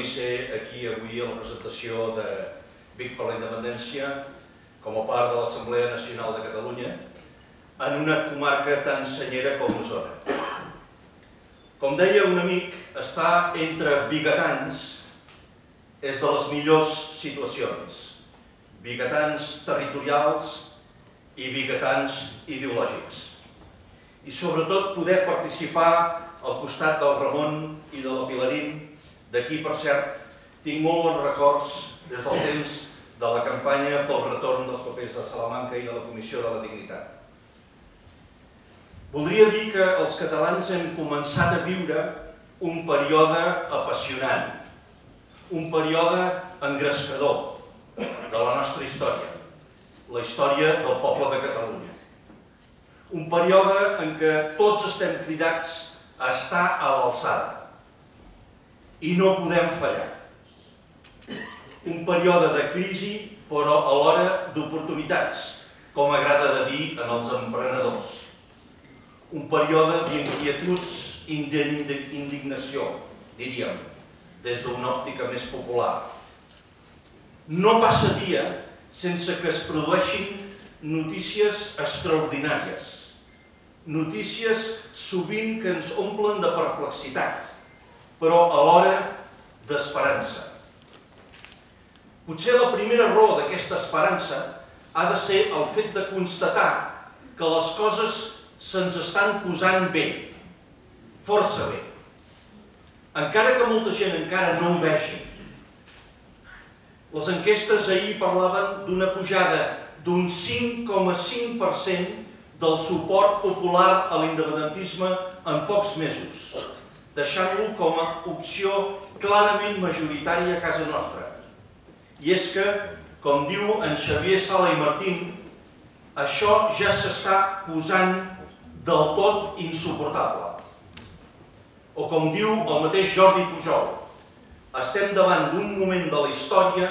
doni ser aquí avui a la presentació de Vic per la Independència com a part de l'Assemblea Nacional de Catalunya en una comarca tan senyera com Osona. Com deia un amic, estar entre biguetans és de les millors situacions, biguetans territorials i biguetans ideològics. I sobretot poder participar al costat del Ramon i de la Pilarín, d'aquí, per cert, tinc molt bons records des del temps de la campanya pel retorn dels papers de Salamanca i de la Comissió de la Dignitat. Voldria dir que els catalans hem començat a viure un període apassionant, un període engrescador de la nostra història, la història del poble de Catalunya. Un període en què tots estem cridats a estar a l'alçada i no podem fallar. Un període de crisi, però alhora d'oportunitats, com agrada de dir en els emprenedors. Un període d'inquietuds i d'indignació, diríem, des d'una òptica més popular. No passa dia sense que es produeixin notícies extraordinàries, notícies sovint que ens omplen de perplexitat, però alhora d'esperança. Potser la primera raó d'aquesta esperança ha de ser el fet de constatar que les coses se'ns estan posant bé, força bé, encara que molta gent encara no ho vegi. Les enquestes ahir parlaven d'una pujada d'un 5,5% del suport popular a l'independentisme en pocs mesos, deixant-lo com a opció clarament majoritària a casa nostra. I és que, com diu en Xavier Sala i Martín, això ja s'està posant del tot insuportable. O com diu el mateix Jordi Pujol, estem davant d'un moment de la història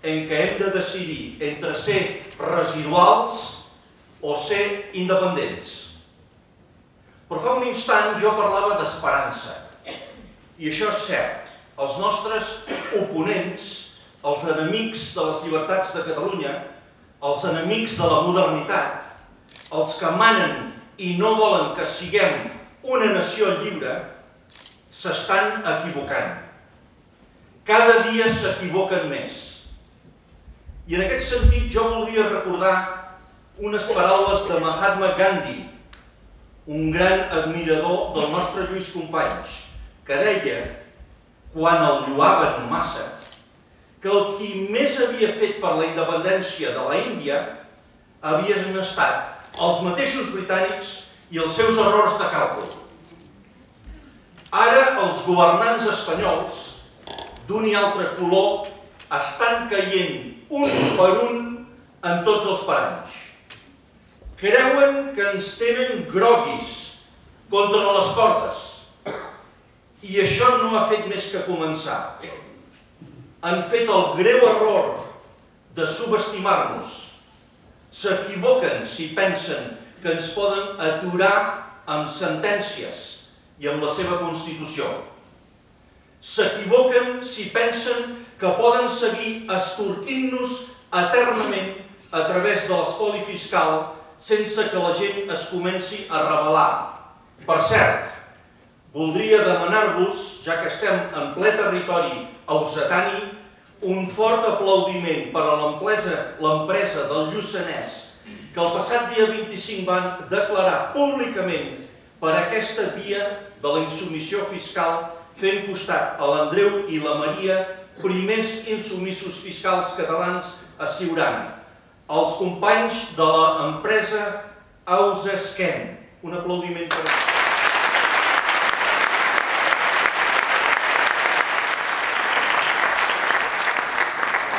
en què hem de decidir entre ser residuals o ser independents. Però fa un instant jo parlava d'esperança. I això és cert. Els nostres oponents, els enemics de les llibertats de Catalunya, els enemics de la modernitat, els que manen i no volen que siguem una nació lliure, s'estan equivocant. Cada dia s'equivoquen més. I en aquest sentit jo voldria recordar unes paraules de Mahatma Gandhi, un gran admirador del nostre Lluís Companys, que deia, quan el lloaven massa, que el qui més havia fet per la independència de l'Índia havien estat els mateixos britànics i els seus errors de càlcul. Ara els governants espanyols, d'un i altre color, estan caient un per un en tots els paranys. Creuen que ens tenen groguis contra les cordes. I això no ha fet més que començar. Han fet el greu error de subestimar-nos. S'equivoquen si pensen que ens poden aturar amb sentències i amb la seva Constitució. S'equivoquen si pensen que poden seguir estorquint-nos eternament a través de l'espoli fiscal sense que la gent es comenci a rebel·lar. Per cert, voldria demanar-vos, ja que estem en ple territori ausetani, un fort aplaudiment per a l'empresa del Lluçanès, que el passat dia 25 van declarar públicament per aquesta via de la insubmissió fiscal, fent costat a l'Andreu i la Maria, primers insumissos fiscals catalans a Siurana. Els companys de l'empresa Ausesquem. Un aplaudiment per ells.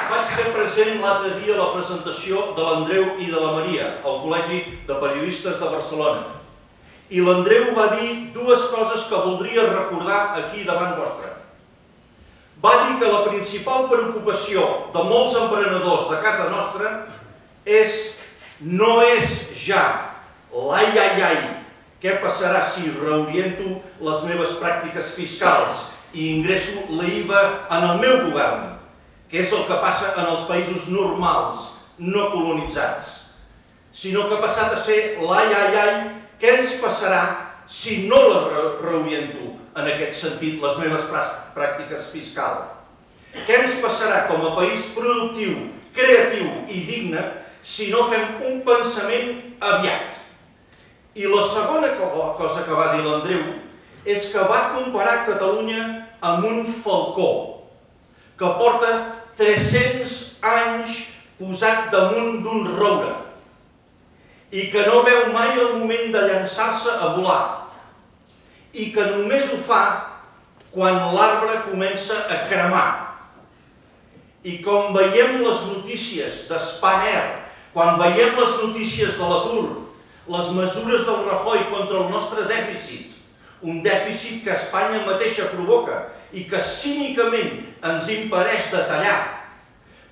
Vaig ser present l'altre dia a la presentació de l'Andreu i de la Maria, al Col·legi de Periodistes de Barcelona. I l'Andreu va dir dues coses que voldria recordar aquí davant vostre. Va dir que la principal preocupació de molts emprenedors de casa nostra no és ja l'ai, què passarà si reoriento les meves pràctiques fiscals i ingresso l'IVA en el meu govern, que és el que passa en els països normals, no colonitzats, sinó que ha passat a ser l'ai, ai, ai, què ens passarà si no la reoriento en aquest sentit les meves pràctiques fiscals? Què ens passarà com a país productiu, creatiu i digne si no fem un pensament aviat? I la segona cosa que va dir l'Andreu és que va comparar Catalunya amb un falcó que porta 300 anys posat damunt d'un roure i que no veu mai el moment de llançar-se a volar i que només ho fa quan l'arbre comença a cremar. I com veiem les notícies d'Spanair, quan veiem les notícies de l'atur, les mesures del Rajoy contra el nostre dèficit, un dèficit que Espanya mateixa provoca i que cínicament ens impedeix de tallar,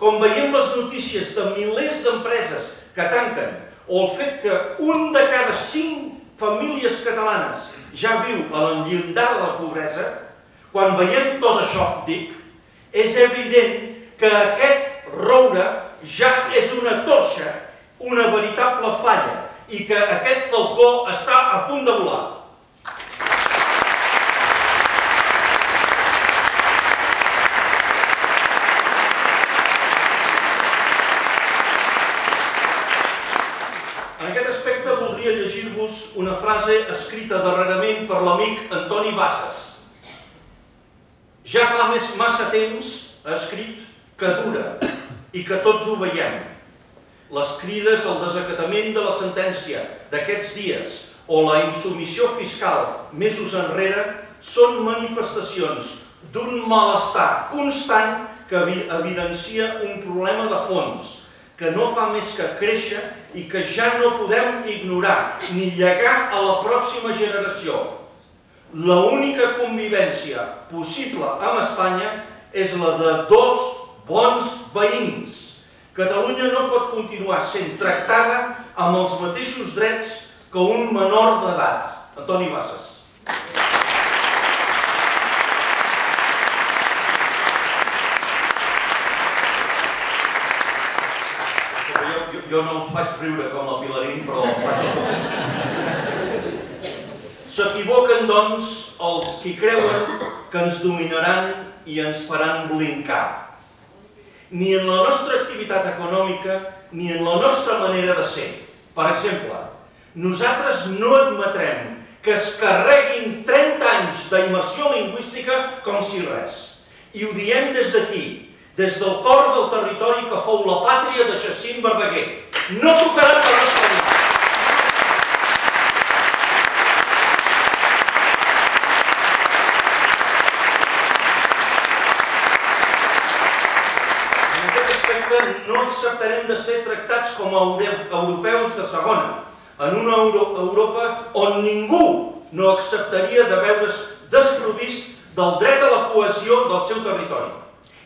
com veiem les notícies de milers d'empreses que tanquen, o el fet que un de cada 5 famílies catalanes ja viu a l'enllindar de la pobresa, quan veiem tot això, dic, és evident que aquest roure ja és una torxa, una veritable falla, i que aquest falcó està a punt de volar. En aquest aspecte voldria llegir-vos una frase escrita darrerament per l'amic Antoni Bassas. Ja fa massa temps, ha escrit, que dura i que tots ho veiem. Les crides al desacatament de la sentència d'aquests dies o la insubmissió fiscal mesos enrere són manifestacions d'un malestar constant que evidencia un problema de fons que no fa més que créixer i que ja no podem ignorar ni llegar a la pròxima generació. L'única convivència possible amb Espanya és la de dos bons veïns. Catalunya no pot continuar sent tractada amb els mateixos drets que un menor d'edat. Antoni Bassas. Jo no us faig riure com el Pilarín, però faig el S'equivoquen, doncs, els qui creuen que ens dominaran i ens faran blincar. Ni en la nostra activitat econòmica ni en la nostra manera de ser. Per exemple, nosaltres no admetrem que es carreguin 30 anys d'immersió lingüística com si res. I ho diem des d'aquí, des del cor del territori que fou la pàtria de Jacint Verdaguer. No tocaran la nostra vida. No acceptarem de ser tractats com a europeus de segona, en una Europa on ningú no acceptaria de veure's desprovist del dret a la cohesió del seu territori.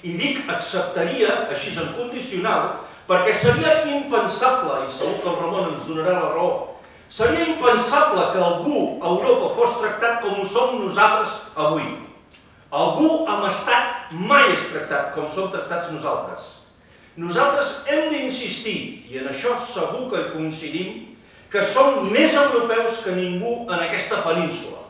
I dic acceptaria, així en condicional, perquè seria impensable, i segur que el Ramon ens donarà la raó, seria impensable que algú a Europa fos tractat com ho som nosaltres avui. Algú amb estat mai és tractat com som tractats nosaltres. Nosaltres hem d'insistir, i en això segur que hi coincidim, que som més europeus que ningú en aquesta península.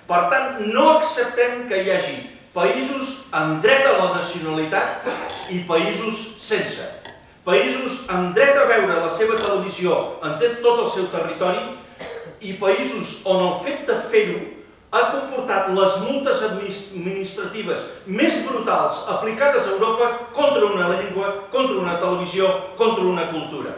Per tant, no acceptem que hi hagi països amb dret a la nacionalitat i països sense. Països amb dret a veure la seva televisió en tot el seu territori i països on el fet de fer-ho ha comportat les multes administratives més brutals aplicades a Europa contra una llengua, contra una televisió, contra una cultura.